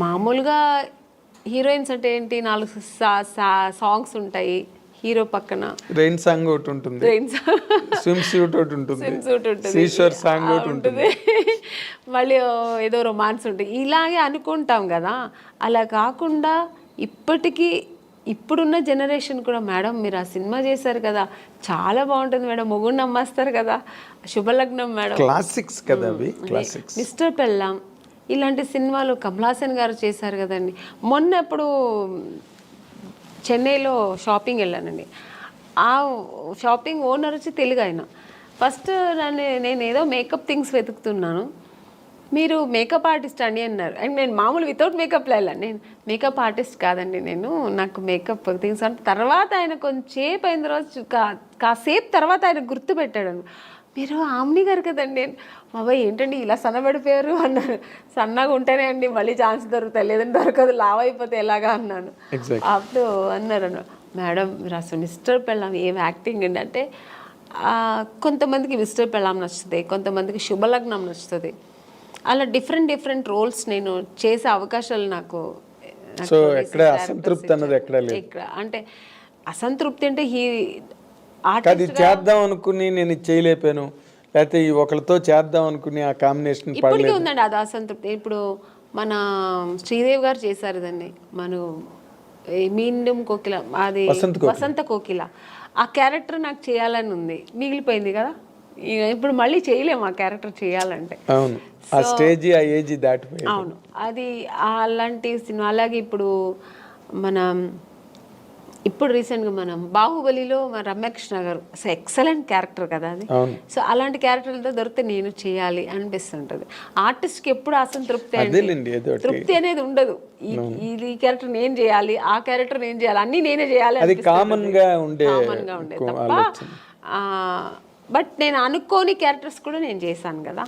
మామూలుగా హీరోయిన్స్ అంటే ఏంటి, 4 సాంగ్స్ ఉంటాయి హీరో పక్కన. రెయిన్ సాంగ్ ఒకటి ఉంటుంది, స్విమ్ సూట్ ఒకటి ఉంటుంది, సీషోర్ సాంగ్ ఒకటి ఉంటుంది, మళ్ళీ ఏదో రొమాన్స్ ఉంటుంది. ఇలాగే అనుకుంటాం కదా. అలా కాకుండా ఇప్పుడున్న జనరేషన్ కూడా, మేడం మీరు ఆ సినిమా చేశారు కదా, చాలా బాగుంటుంది మేడం, మొగుడు నమ్మేస్తారు కదా, శుభలగ్నం మేడం, క్లాసిక్స్ కదా అవి, క్లాసిక్స్, మిస్టర్ పెళ్ళాం, ఇలాంటి సినిమాలు కమల్ హాసన్ గారు చేశారు కదండి. మొన్న ఎప్పుడు చెన్నైలో షాపింగ్ వెళ్ళానండి. ఆ షాపింగ్ ఓనర్ వచ్చి తెలుగు ఆయన. ఫస్ట్ నేను ఏదో మేకప్ థింగ్స్ వెతుకుతున్నాను, మీరు మేకప్ ఆర్టిస్ట్ అండి అన్నారు. అండ్ నేను మామూలు వితౌట్ మేకప్లో వెళ్ళాను. నేను మేకప్ ఆర్టిస్ట్ కాదండి, నాకు మేకప్ థింగ్స్ అంటే. తర్వాత ఆయన కొంచెంసేపు అయిన తర్వాత, కాసేపు తర్వాత ఆయన గుర్తుపెట్టాడు, మీరు ఆమ్ని గారు కదండి. బాబాయ్ ఏంటండి ఇలా సన్నబడిపోయారు అన్నారు. సన్నగా ఉంటేనే అండి మళ్ళీ ఛాన్స్ దొరుకుతాయి, లేదంటే దొరకదు, లావ్ అయిపోతే ఎలాగా అన్నాను. అప్పుడు అన్నారు, మేడం మీరు అసలు మిస్టర్ పెళ్ళాం ఏం యాక్టింగ్ అండి అంటే, కొంతమందికి మిస్టర్ పెళ్ళాం నచ్చుతుంది, కొంతమందికి శుభలగ్నం నచ్చుతుంది. అలా డిఫరెంట్ రోల్స్ నేను చేసే అవకాశాలు నాకు. సో ఎక్కడ అసంతృప్తి అన్నది ఎక్కడ లేదు. అంటే అసంతృప్తి అంటే అది చేద్దాం అనుకుని నేను చేయలేపాను, లేకపోతే ఒకరితో చేద్దాం అనుకుని ఆ కాంబినేషన్ ఇప్పటికీ ఉందండి అది అసంతృప్తి. ఇప్పుడు మన శ్రీదేవి గారు చేశారు దాన్ని, మీండం కోకిల, అది వసంత కోకిల, ఆ క్యారెక్టర్ నాకు చేయాలని ఉంది, మిగిలిపోయింది కదా. ఇప్పుడు మళ్ళీ చేయలేము ఆ క్యారెక్టర్ చేయాలంటే. అవును, ఆ స్టేజ్ ఆ ఏజ్ దాటిపోయి. అవును, అది అలాంటి సినిమా. అలాగే ఇప్పుడు రీసెంట్గా మనం బాహుబలిలో రమ్యకృష్ణ గారు అసలు ఎక్సలెంట్ క్యారెక్టర్ కదా అది. సో అలాంటి క్యారెక్టర్లతో దొరికితే నేను చేయాలి అనిపిస్తుంటుంది. ఆర్టిస్ట్కి ఎప్పుడు అసంతృప్తి తృప్తి అనేది ఉండదు. ఈ క్యారెక్టర్ నేను చేయాలి, ఆ క్యారెక్టర్ నేను చేయాలి, అన్నీ నేనే చేయాలి, అది కామన్ గా ఉండేది తప్ప. బట్ నేను అనుకోని క్యారెక్టర్స్ కూడా నేను చేశాను కదా.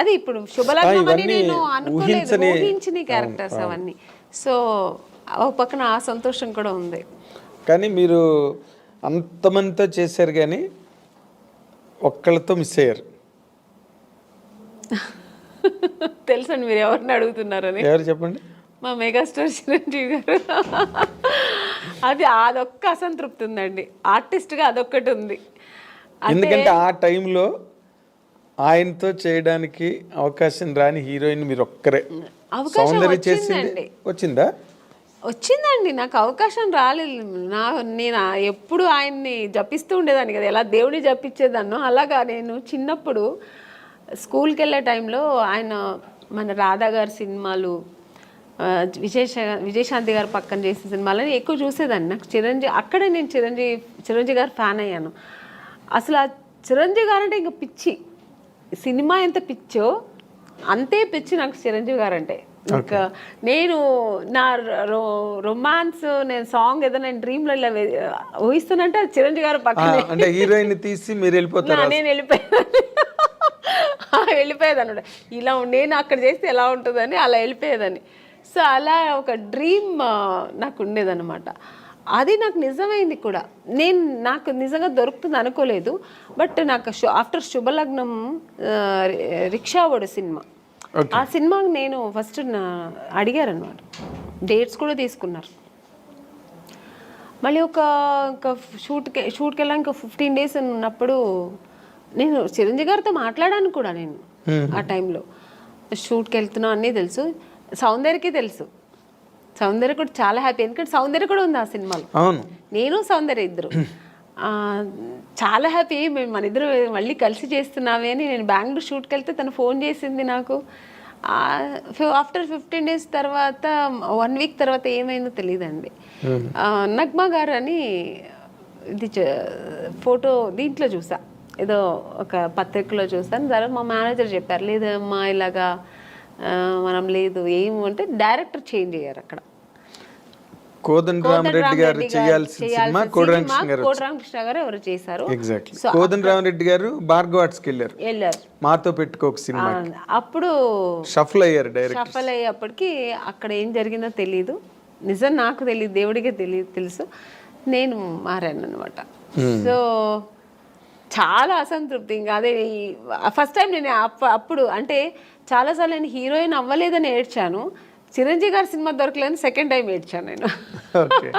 అది ఇప్పుడు శుభలగ్నం అని నేను అనుకోలేదు, ఊహించిన క్యారెక్టర్స్ అవన్నీ. సో ఒక పక్కన ఆ సంతోషం కూడా ఉంది. కానీ మీరు అంతమందితో చేశారు కానీ ఒక్కళ్ళతో మిస్ అయ్యారు. తెలుసండి మీరు ఎవరిని అడుగుతున్నారని. ఎవరు చెప్పండి. మా మెగాస్టార్ చిరంజీవి గారు. అదొక్క అసంతృప్తి ఉందండి, ఆర్టిస్ట్గా అదొక్కటి ఉంది. ఎందుకంటే ఆ టైంలో ఆయనతో చేయడానికి అవకాశం రాని హీరోయిన్ మీరు ఒక్కరే. సౌందర్య చేసింది వచ్చిందండి, నాకు అవకాశం రాలేదు. నేను ఎప్పుడు ఆయన్ని జపిస్తూ ఉండేదాన్ని కదా, ఎలా దేవుడిని జపించేదాన్నో అలాగా. నేను చిన్నప్పుడు స్కూల్కి వెళ్ళే టైంలో ఆయన మన రాధా గారి సినిమాలు, విజయశాంతి గారు పక్కన చేసిన సినిమాలని ఎక్కువ చూసేదాన్ని. నాకు అక్కడే నేను చిరంజీవి గారు ఫ్యాన్ అయ్యాను. అసలు ఆ చిరంజీవి గారు అంటే ఇంకా పిచ్చి, సినిమా ఎంత పిచ్చో అంతే పిచ్చి నాకు చిరంజీవి గారు అంటే. ఇంకా నేను నా రొమాన్స్, నేను సాంగ్ ఏదో నేను డ్రీమ్లో ఇలా ఊహిస్తానంటే అది చిరంజీవి గారు పక్కన హీరోయిన్ తీసి మీరు వెళ్ళిపోతారు. నేను వెళ్ళిపోయేదాన్ని ఇలా నేను అక్కడ చేస్తే ఎలా ఉంటుందని అలా వెళ్ళిపోయేదాన్ని. సో అలా ఒక డ్రీమ్ నాకు ఉండేదన్నమాట. అది నాకు నిజమైంది కూడా. నాకు నిజంగా దొరుకుతుంది అనుకోలేదు. బట్ నాకు ఆఫ్టర్ శుభలగ్నం రిక్షావాడు సినిమా, ఆ సినిమాకి నేను ఫస్ట్ అడిగారు అనమాట, డేట్స్ కూడా తీసుకున్నారు. మళ్ళీ ఒక షూట్కి వెళ్ళాక ఇంకా 15 days ఉన్నప్పుడు నేను చిరంజీవి గారితో మాట్లాడాను కూడా. నేను ఆ టైంలో షూట్కి వెళ్తున్నా అన్నీ తెలుసు, సౌందర్యకి తెలుసు. సౌందర్య కూడా చాలా హ్యాపీ, ఎందుకంటే సౌందర్య కూడా ఉంది ఆ సినిమాలో. నేను సౌందర్య ఇద్దరు చాలా హ్యాపీ. మన ఇద్దరు మళ్ళీ కలిసి చేస్తున్నామే అని. నేను బెంగళూరు షూట్కి వెళ్తే తను ఫోన్ చేసింది నాకు. ఆఫ్టర్ 15 days తర్వాత, 1 week తర్వాత ఏమైందో తెలియదండి. నగ్మా గారు అని ఇది ఫోటో దీంట్లో చూసా, ఏదో ఒక పత్రికలో చూసాను. తర్వాత మా మేనేజర్ చెప్పారు, లేదమ్మా ఇలాగా మనం లేదు ఏమంటే డైరెక్టర్ చేంజ్ అయ్యారు అక్కడ. కోదండరామరెడ్డి గారు చేయాల్సిన సినిమా కోదండరామకృష్ణ గారు ఎవరు చేశారు. కోదండరామరెడ్డి గారు భార్గవ ఆర్ట్స్కి వెళ్ళారు, మాతో పెట్టుకోక సినిమా. అప్పుడు షఫల్ అయ్యారు. షఫల్ అయ్యేప్పటికి అక్కడ ఏం జరిగిందో తెలియదు, నిజం నాకు తెలియదు, దేవుడికే తెలుసు. నేను మారాను అనమాట. సో చాలా అసంతృప్తి. ఇంకా అదే ఫస్ట్ టైం నేను అప్పుడు అంటే చాలాసార్లు నేను హీరోయిన్ అవ్వలేదని ఏడ్చాను, చిరంజీవి గారి సినిమా దొరకలేదని సెకండ్ టైం ఏడ్చాను నేను. ఓకే.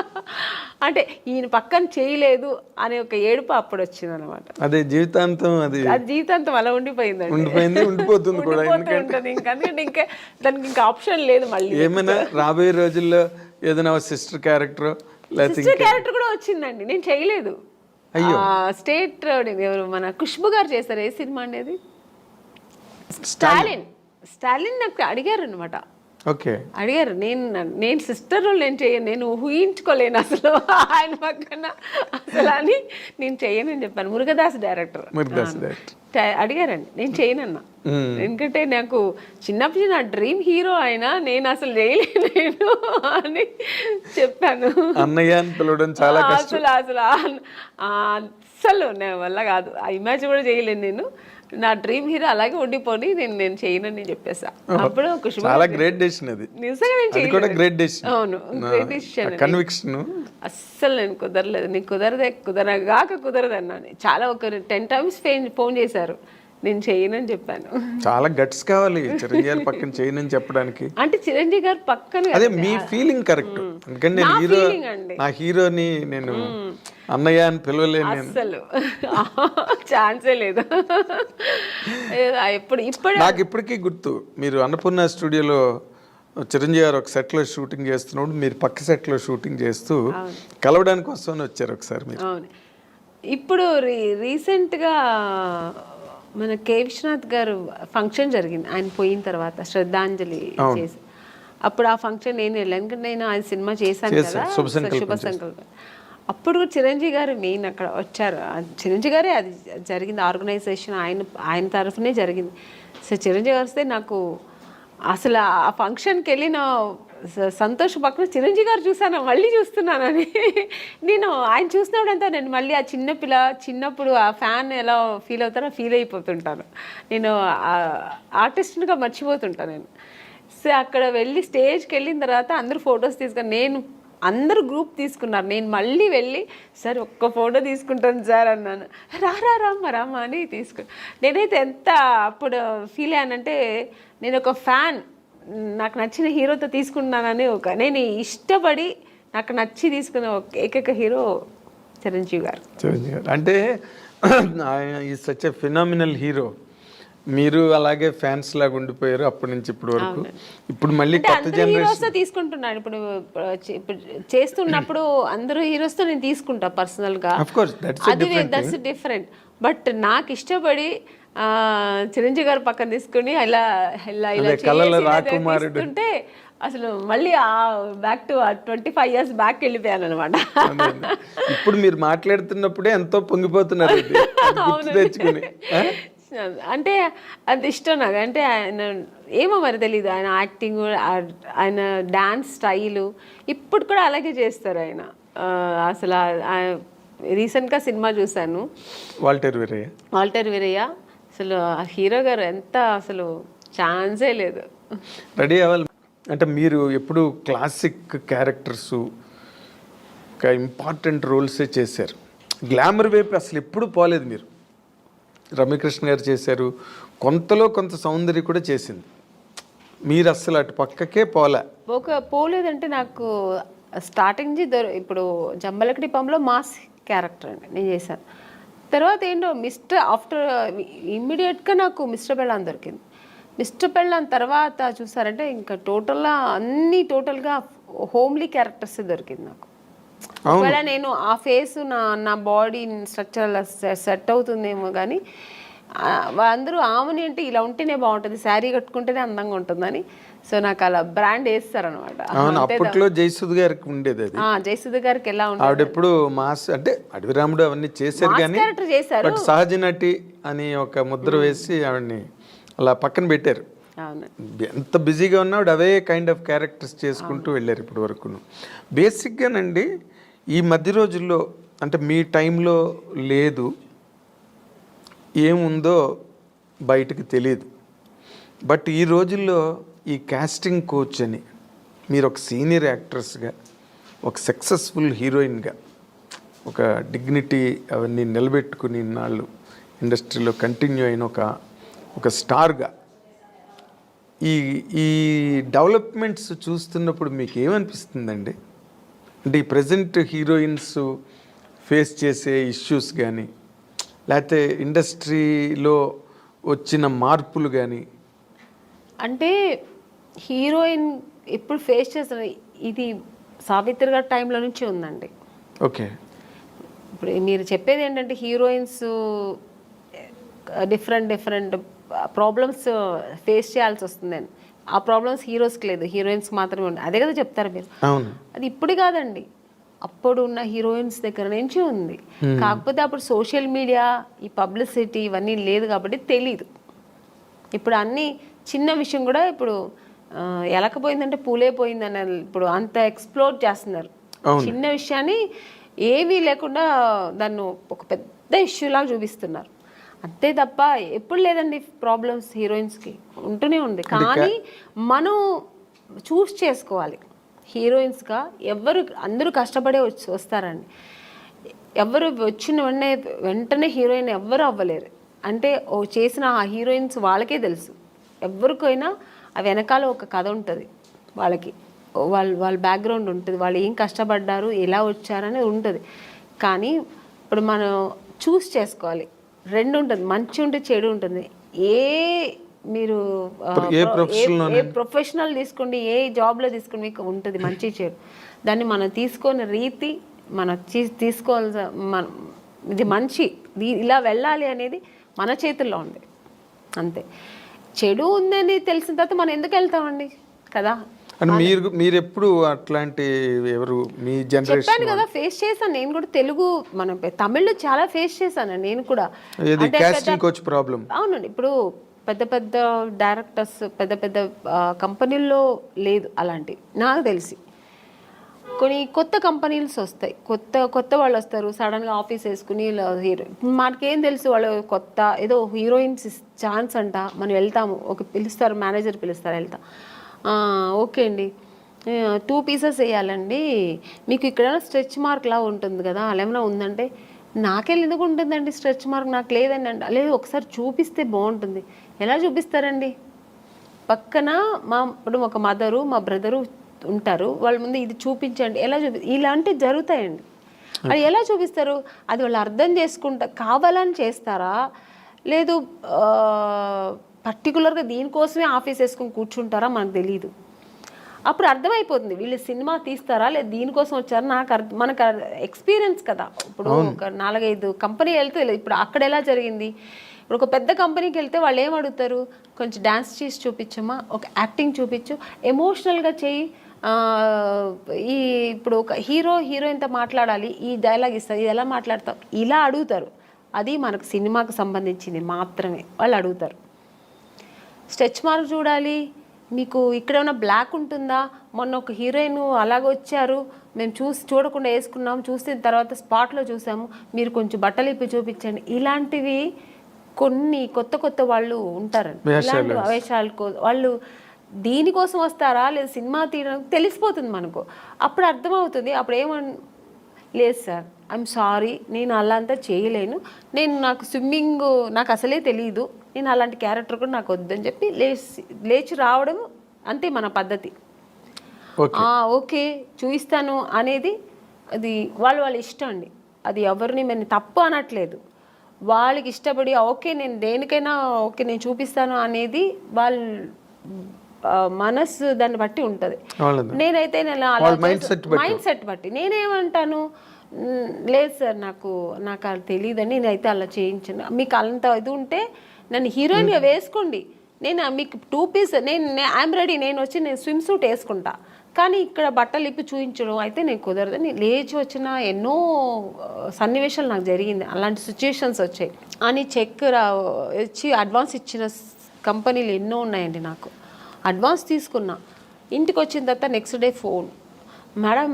అంటే ఈయన పక్కన చేయలేదు అనే ఒక ఏడుపు అప్పుడు వచ్చింది అనమాట. అదే జీవితాంతం అది జీవితాంతం అలా ఉండిపోయిందండి. ఉండిపోతుంది కూడా. ఉంటుంది ఇంకా దానికి ఇంకా ఆప్షన్ లేదు. మళ్ళీ ఏమైనా రాబోయే రోజుల్లో ఏదైనా సిస్టర్ క్యారెక్టర్ సిస్టర్ క్యారెక్టర్ కూడా వచ్చిందండి, నేను చేయలేదు. స్టేట్ ఎవరు మన ఖుష్బు గారు చేస్తారు. ఏ సినిమా అనేది? స్టాలిన్ నాకు అడిగారు అనమాట. ఓకే. అడిగారు, నేను సిస్టర్ నేను చేయను, నేను ఊహించుకోలేను అసలు ఆయన పక్కన అసలు అని నేను చెయ్యనని చెప్పాను. మురుగదాస్ డైరెక్టర్ అడిగారండి, నేను చేయనన్నా. ఎందుకంటే నాకు చిన్నప్పుడు నా డ్రీమ్ హీరో ఆయన, నేను అసలు చేయలేను అని చెప్పాను. అసలు నా వల్ల కాదు, ఆ ఇమాజిన్ కూడా చేయలేను నేను. నా డ్రీమ్ హీరో అలాగే ఉండిపోని నేను చేయనని చెప్పేసా. అప్పుడు చాలా గ్రేట్ డెసిషన్ అది. నిజంగా నేను చేయలేదు. అవును, గ్రేట్ డెసిషన్. కన్విక్షన్. అస్సలు నేను కుదరలేదు, నీకు కుదరదు అన్నాను. చాలా ఒక 10 times ఫోన్ చేశారు, నేను చేయనని చెప్పాను. చాలా గట్స్ కావాలి చిరంజీవి గారి పక్కన చేయనని చెప్పడానికి. అంటే చిరంజీవి గారు పక్కన అదే మీ ఫీలింగ్ కరెక్ట్. ఎందుకంటే నేను నా హీరోని నేను అన్నయ్య అని పిలవలేను. అసలు ఛాన్సే లేదు. నాకు ఇప్పటికీ గుర్తు, మీరు అన్నపూర్ణ స్టూడియోలో చిరంజీవి గారు ఒక సెట్లో షూటింగ్ చేస్తున్నప్పుడు మీరు పక్క సెట్లో షూటింగ్ చేస్తూ కలవడానికి వస్తామని వచ్చారు ఒకసారి మీరు. అవును. ఇప్పుడు రీసెంట్గా మన కే విశ్వనాథ్ గారు ఫంక్షన్ జరిగింది, ఆయన పోయిన తర్వాత శ్రద్ధాంజలి చేసి. అప్పుడు ఆ ఫంక్షన్ నేను వెళ్ళాను, ఎందుకంటే నేను ఆయన సినిమా చేశాను కదా, శుభ సంకల్పం. అప్పుడు కూడా చిరంజీవి గారు మెయిన్ అక్కడ వచ్చారు. చిరంజీవి గారే అది జరిగింది, ఆర్గనైజేషన్ ఆయన తరఫునే జరిగింది. సో చిరంజీవి గారు వస్తే నాకు అసలు ఆ ఫంక్షన్కి వెళ్ళిన సంతోష్ పక్కన చిరంజీవి గారు చూసాను, మళ్ళీ చూస్తున్నానని. నేను ఆయన చూసినప్పుడంతా నేను మళ్ళీ ఆ చిన్నప్పుడు ఆ ఫ్యాన్ ఎలా ఫీల్ అవుతారో ఫీల్ అయిపోతుంటాను. నేను ఆర్టిస్ట్గా మర్చిపోతుంటాను నేను. సో అక్కడ వెళ్ళి స్టేజ్కి వెళ్ళిన తర్వాత అందరూ ఫొటోస్ తీసుకొని, అందరూ గ్రూప్ తీసుకున్నారు, నేను మళ్ళీ వెళ్ళి సార్ ఒక్క ఫోటో తీసుకుంటాను సార్ అన్నాను. రామ్మ అని నేనైతే ఎంత అప్పుడు ఫీల్ అయ్యానంటే, నేను ఒక ఫ్యాన్, నాకు నచ్చిన హీరోతో తీసుకున్నానని నేను ఇష్టపడి నాకు నచ్చి తీసుకున్న ఏకైక హీరో చిరంజీవి గారు. అంటే ఈ సచ్ ఎ ఫినామినల్ హీరో. మీరు అలాగే ఫ్యాన్స్ లాగా ఉండిపోయారు అప్పటి నుంచి ఇప్పటి వరకు. ఇప్పుడు మళ్ళీ కొత్త జనరేషన్ తీసుకుంటున్నాను. ఇప్పుడు చేస్తున్నప్పుడు అందరూ హీరోస్తో నేను తీసుకుంటా పర్సనల్గా, దట్స్ డిఫరెంట్. బట్ నాకు ఇష్టపడి చిరంజీవి గారు పక్కన తీసుకుని ఇలా తీసుకుంటే అసలు మళ్ళీ బ్యాక్ టు 25 years బ్యాక్ వెళ్ళిపోయాను అనమాట. ఇప్పుడు మీరు మాట్లాడుతున్నప్పుడే ఎంతో పొంగిపోతున్నారు. అంటే అది ఇష్టం నాకు. అంటే ఆయన ఏమో మరి తెలీదు, ఆయన యాక్టింగ్, ఆయన డాన్స్ స్టైలు ఇప్పుడు కూడా అలాగే చేస్తారు ఆయన. అసలు రీసెంట్గా సినిమా చూశాను, వాల్టర్ వీరయ్య. అసలు ఆ హీరో గారు ఎంత అసలు ఛాన్సే లేదు. రెడీ అవ్వాలి అంటే మీరు ఎప్పుడు క్లాసిక్ క్యారెక్టర్స్, ఒక ఇంపార్టెంట్ రోల్సే చేశారు. గ్లామర్ వైపు అసలు ఎప్పుడు పోలేదు మీరు. రమ్యకృష్ణ గారు చేశారు, కొంతలో కొంత సౌందర్య కూడా చేసింది, మీరు అస్సలు అటు పక్కకే పోలేదంటే నాకు స్టార్టింగ్ ఇప్పుడు జంబలకడి పంలో మాస్ క్యారెక్టర్ అండి నేను చేశాను. తర్వాత ఏంటో ఆఫ్టర్ ఇమ్మీడియట్గా నాకు మిస్టర్ పెళ్ళాన్ దొరికింది. మిస్టర్ పెళ్ళాన్ తర్వాత చూసారంటే ఇంకా టోటల్గా హోమ్లీ క్యారెక్టర్స్ దొరికింది నాకు. ఒకవేళ నేను ఆ ఫేస్ నా బాడీ స్ట్రక్చర్ సెట్ అవుతుందేమో కానీ అందరూ ఆమెని అంటే ఇలా ఉంటేనే బాగుంటుంది, శారీ కట్టుకుంటేనే అందంగా ఉంటుందని. సో నాకు అలా బ్రాండ్ వేస్తారనమాట. అప్పట్లో జయసుధ గారికి ఉండేది అది. జయసుధ గారికి ఎలా ఉంటుంది, ఆవిడ ఎప్పుడు మాస్ అంటే అడవిరాముడు అవన్నీ చేశారు కానీ బట్ సహజ నటి అని ఒక ముద్ర వేసి ఆవిడని అలా పక్కన పెట్టారు. ఎంత బిజీగా ఉన్నాడు అవే కైండ్ ఆఫ్ క్యారెక్టర్స్ చేసుకుంటూ వెళ్ళారు ఇప్పటి వరకు. బేసిక్గానండి ఈ మధ్య రోజుల్లో అంటే మీ టైంలో లేదు, ఏముందో బయటకు తెలియదు. బట్ ఈ రోజుల్లో ఈ కాస్టింగ్ కోచ్ అని మీరు ఒక సీనియర్ యాక్ట్రెస్గా, ఒక సక్సెస్ఫుల్ హీరోయిన్గా, ఒక డిగ్నిటీ అవన్నీ నిలబెట్టుకుని ఇన్నాళ్ళు ఇండస్ట్రీలో కంటిన్యూ అయిన ఒక స్టార్గా ఈ ఈ డెవలప్మెంట్స్ చూస్తున్నప్పుడు మీకు ఏమనిపిస్తుందండి? అంటే ఈ ప్రజెంట్ హీరోయిన్స్ ఫేస్ చేసే ఇష్యూస్ కానీ, లేకపోతే ఇండస్ట్రీలో వచ్చిన మార్పులు కానీ. అంటే హీరోయిన్ ఇప్పుడు ఫేస్ చేసిన ఇది సావిత్రి గారి టైంలో నుంచి ఉందండి. ఓకే. ఇప్పుడు మీరు చెప్పేది ఏంటంటే హీరోయిన్స్ డిఫరెంట్ ప్రాబ్లమ్స్ ఫేస్ చేయాల్సి వస్తుందని. ఆ ప్రాబ్లమ్స్ హీరోస్కి లేదు, హీరోయిన్స్కి మాత్రమే ఉంది. అదే కదా చెప్తారు మీరు. అవును. అది ఇప్పుడు కాదండి, అప్పుడు ఉన్న హీరోయిన్స్ దగ్గర నుంచి ఉంది. కాకపోతే అప్పుడు సోషల్ మీడియా, ఈ పబ్లిసిటీ ఇవన్నీ లేదు కాబట్టి తెలీదు. ఇప్పుడు అన్ని చిన్న విషయం కూడా ఇప్పుడు ఎలకపోయిందంటే పూలే పోయిందని ఇప్పుడు అంత ఎక్స్ప్లోర్ చేస్తున్నారు. చిన్న విషయాన్ని ఏమీ లేకుండా దాన్ని ఒక పెద్ద ఇష్యూ లాగా చూపిస్తున్నారు. అంతే తప్ప ఎప్పుడు లేదండి ప్రాబ్లమ్స్ హీరోయిన్స్కి, ఉంటూనే ఉంది. కానీ మనం చూస్ చేసుకోవాలి. హీరోయిన్స్గా అందరూ కష్టపడే వస్తారండి. ఎవరు వచ్చిన వెంటనే హీరోయిన్ ఎవ్వరు అవ్వలేరు. అంటే చేసిన ఆ హీరోయిన్స్ వాళ్ళకే తెలుసు. ఎవరికైనా ఆ వెనకాల ఒక కథ ఉంటుంది, వాళ్ళకి వాళ్ళ బ్యాక్గ్రౌండ్ ఉంటుంది, వాళ్ళు ఏం కష్టపడ్డారు, ఎలా వచ్చారని ఉంటుంది. కానీ ఇప్పుడు మనం చూస్ చేసుకోవాలి. రెండు ఉంటుంది, మంచి ఉంటుంది, చెడు ఉంటుంది. మీరు ఏ ప్రొఫెషనల్ తీసుకోండి, ఏ జాబ్లో తీసుకోండి, మీకు ఉంటుంది మంచి చెడు. దాన్ని మనం తీసుకునే రీతి, మనం తీసుకోవాల్సిన ఇది మంచి ఇలా వెళ్ళాలి అనేది మన చేతుల్లో ఉంది. అంతే. చెడు ఉందని తెలిసిన తర్వాత మనం ఎందుకు వెళ్తామండి కదా. మీరు ఎప్పుడు అట్లాంటి ఎవరు మీ జనరేషన్? చెప్పాను కదా, ఫేస్ చేశాను నేను కూడా. తెలుగు మనం తమిళ్లో చాలా ఫేస్ చేశాను నేను కూడా. అవునండి. ఇప్పుడు పెద్ద డైరెక్టర్స్ పెద్ద కంపెనీల్లో లేదు అలాంటి నాకు తెలిసి. కొన్ని కొత్త కంపెనీస్ వస్తాయి, కొత్త వాళ్ళు వస్తారు, సడన్గా ఆఫీస్ వేసుకుని హీరో. మనకేం తెలుసు వాళ్ళు కొత్త ఏదో హీరోయిన్స్ ఛాన్స్ అంట, మనం వెళ్తాము. పిలుస్తారు, మేనేజర్ పిలుస్తారు, వెళ్తాం. ఓకే అండి, 2 పీసెస్ వేయాలండి, మీకు ఇక్కడ స్ట్రెచ్ మార్క్ లా ఉంటుంది కదా, అలా ఏమైనా ఉందంటే, నాకే ఎందుకు ఉంటుందండి స్ట్రెచ్ మార్క్, నాకు లేదండి అంటే, లేదు ఒకసారి చూపిస్తే బాగుంటుంది. ఎలా చూపిస్తారండి? పక్కన ఇప్పుడు ఒక మదరు మా బ్రదరు ఉంటారు, వాళ్ళ ముందు ఇది చూపించండి, ఎలా ఇలాంటివి జరుగుతాయండి. అది ఎలా చూపిస్తారు? అది వాళ్ళు అర్థం చేసుకుంటా కావాలని చేస్తారా, లేదు పర్టికులర్గా దీనికోసమే ఆఫీస్ వేసుకొని కూర్చుంటారా మనకు తెలియదు. అప్పుడు అర్థమైపోతుంది వీళ్ళు సినిమా తీస్తారా లేదు దీనికోసం వచ్చారా. మనకు ఎక్స్పీరియన్స్ కదా. ఇప్పుడు ఒక 4-5 కంపెనీ వెళ్తే ఇప్పుడు అక్కడ ఎలా జరిగింది. ఇప్పుడు ఒక పెద్ద కంపెనీకి వెళ్తే వాళ్ళు ఏం అడుగుతారు, కొంచెం డ్యాన్స్ చేసి చూపించమ్మా, ఒక యాక్టింగ్ చూపించు, ఎమోషనల్గా చేయి, ఇప్పుడు ఒక హీరోయిన్తో మాట్లాడాలి, ఈ డైలాగ్ ఇస్తారు, ఇది ఎలా మాట్లాడతావు, ఇలా అడుగుతారు. అది మనకు సినిమాకు సంబంధించింది మాత్రమే వాళ్ళు అడుగుతారు. స్ట్రెచ్ మార్క్ చూడాలి, మీకు ఇక్కడ ఏమైనా బ్లాక్ ఉంటుందా, మొన్న ఒక హీరోయిన్ అలాగొచ్చారు, మేము చూడకుండా వేసుకున్నాము, చూసిన తర్వాత స్పాట్లో చూసాము, మీరు కొంచెం బట్టలు ఇప్పి చూపించండి. ఇలాంటివి కొన్ని కొత్త వాళ్ళు ఉంటారండి. ఇలాంటి వేషాలకు వాళ్ళు దీనికోసం వస్తారా లేదు సినిమా తీయడానికి తెలిసిపోతుంది మనకు. అప్పుడు అర్థమవుతుంది. అప్పుడు లేదు సార్, ఐఎమ్ సారీ, నేను అలా అంతా చేయలేను, నాకు స్విమ్మింగ్ నాకు అసలే తెలియదు, నేను అలాంటి క్యారెక్టర్ కూడా నాకు వద్దని చెప్పి లేచి రావడం, అంతే మన పద్ధతి. ఓకే చూపిస్తాను అనేది అది వాళ్ళ ఇష్టం అండి. అది ఎవరిని మేము తప్పు అనట్లేదు, వాళ్ళకి ఇష్టపడి ఓకే నేను దేనికైనా ఓకే నేను చూపిస్తాను అనేది వాళ్ళ మనసు దాన్ని బట్టి ఉంటుంది. నేనైతే మైండ్ సెట్ బట్టి నేనేమంటాను, లేదు సార్ నాకు అది తెలియదని, నేనైతే అలా చేయించాను, మీకు అంత ఇది ఉంటే నన్ను హీరోయిన్గా వేసుకోండి, నేను మీకు 2 పీస్ ఐఎమ్ రెడీ, నేను స్విమ్ సూట్ వేసుకుంటా, కానీ ఇక్కడ బట్టలు ఇప్పి చూపించడం అయితే నేను కుదరదని లేచి వచ్చిన ఎన్నో సన్నివేశాలు నాకు జరిగింది. అలాంటి సిచ్యుయేషన్స్ వచ్చాయి అని చెక్ వచ్చి అడ్వాన్స్ ఇచ్చిన కంపెనీలు ఎన్నో ఉన్నాయండి. నాకు అడ్వాన్స్ తీసుకున్నా, ఇంటికి వచ్చిన తర్వాత next day phone, madam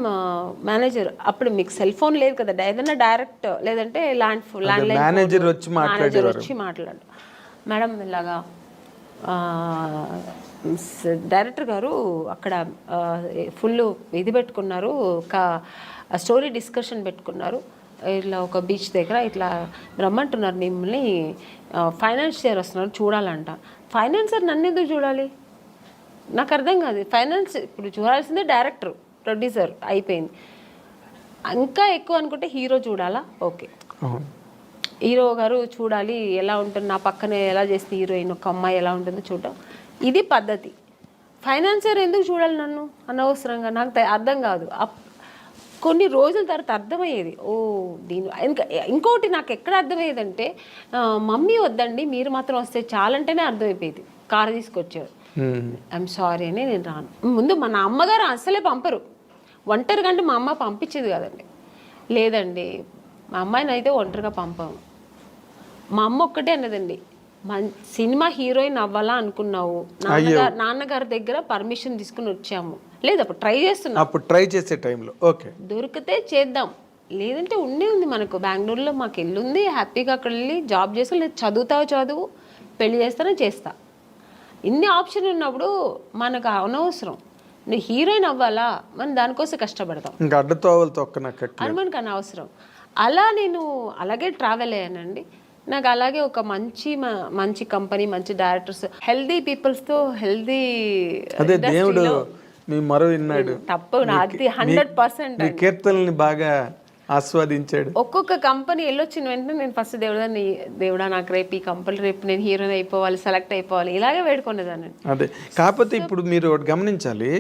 manager, అప్పుడు మీకు సెల్ ఫోన్ లేదు కదా, ఏదైనా డైరెక్ట్ లేదంటే ల్యాండ్లైన్ మేనేజర్ వచ్చి మాట్లాడు, మేడం ఇలాగా డైరెక్టర్ గారు అక్కడ ఫుల్ ఇది పెట్టుకున్నారు, ఒక స్టోరీ డిస్కషన్ పెట్టుకున్నారు, ఇట్లా ఒక బీచ్ దగ్గర ఇట్లా రమ్మంటున్నారు మిమ్మల్ని, ఫైనాన్షియర్ వస్తున్నారు చూడాలంట. ఫైనాన్సర్ నన్ను ఎందుకు చూడాలి, నాకు అర్థం కాదు. ఫైనాన్స్ ఇప్పుడు చూడాల్సిందే డైరెక్టర్, ప్రొడ్యూసర్ అయిపోయింది. ఇంకా ఎక్కువ అనుకుంటే హీరో చూడాలా, ఓకే హీరో గారు చూడాలి ఎలా ఉంటుంది, నా పక్కనే ఎలా చేస్తే హీరోయిన్ ఒక అమ్మాయి ఎలా ఉంటుందో చూడటం, ఇది పద్ధతి. ఫైనాన్సర్ ఎందుకు చూడాలి నన్ను అనవసరంగా, నాకు అర్థం కాదు. కొన్ని రోజుల తర్వాత అర్థమయ్యేది, ఓ దీని ఇంకోటి నాకు ఎక్కడ అర్థమయ్యేదంటే, మమ్మీ వద్దండి మీరు మాత్రం వస్తే చాలంటేనే అర్థమైపోయేది. కారు తీసుకొచ్చారు, ఐఎమ్ సారీ అని నేను రాను. ముందు మన అమ్మగారు అస్సలే పంపరు, ఒంటరిగా అంటే మా అమ్మ పంపించేది కదండి. లేదండి మా అమ్మాయిని అయితే ఒంటరిగా పంపాము. మా అమ్మ ఒక్కటే అన్నదండి, సినిమా హీరోయిన్ అవ్వాలా అనుకున్నావు, నాన్నగారి దగ్గర పర్మిషన్ తీసుకుని వచ్చాము. లేదు అప్పుడు ట్రై చేస్తున్నాం, అప్పుడు ట్రై చేసే టైంలో ఓకే దొరికితే చేద్దాం, లేదంటే ఉంది మనకు బెంగళూరులో మాకు ఇల్లు ఉంది, హ్యాపీగా అక్కడ వెళ్ళి జాబ్ చేస్తా, లేదు చదువుతావు చదువు, పెళ్లి చేస్తానో చేస్తా. ఇన్ని ఆప్షన్ ఉన్నప్పుడు మనకు అనవసరం. నువ్వు హీరోయిన్ అవ్వాలా, మనం దానికోసం కష్టపడతాం, ఇంకా అడ్డతోవలతో అని మనకు అనవసరం. అలా నేను అలాగే ట్రావెల్ అయ్యానండి. నాకు అలాగే ఒక మంచి కంపెనీ, మంచి డైరెక్టర్స్, హెల్దీ పీపుల్స్తో హెల్దీ అదే దేవుడు మీ మరో విన్నాడు, తప్పు నాది 100%. కీర్తనని బాగా ఆస్వాదించాడు. ఒక్కొక్క కంపెనీ వెళ్ళొచ్చిన వెంటనే నేను ఫస్ట్ దేవుడా నాకు రేపు ఈ కంపెనీ, రేపు నేను హీరోయిన్ అయిపోవాలి, సెలెక్ట్ అయిపోవాలి, ఇలాగే వేడుకునేదాన్ని. అదే కాకపోతే ఇప్పుడు మీరు ఒకటి గమనించాలి,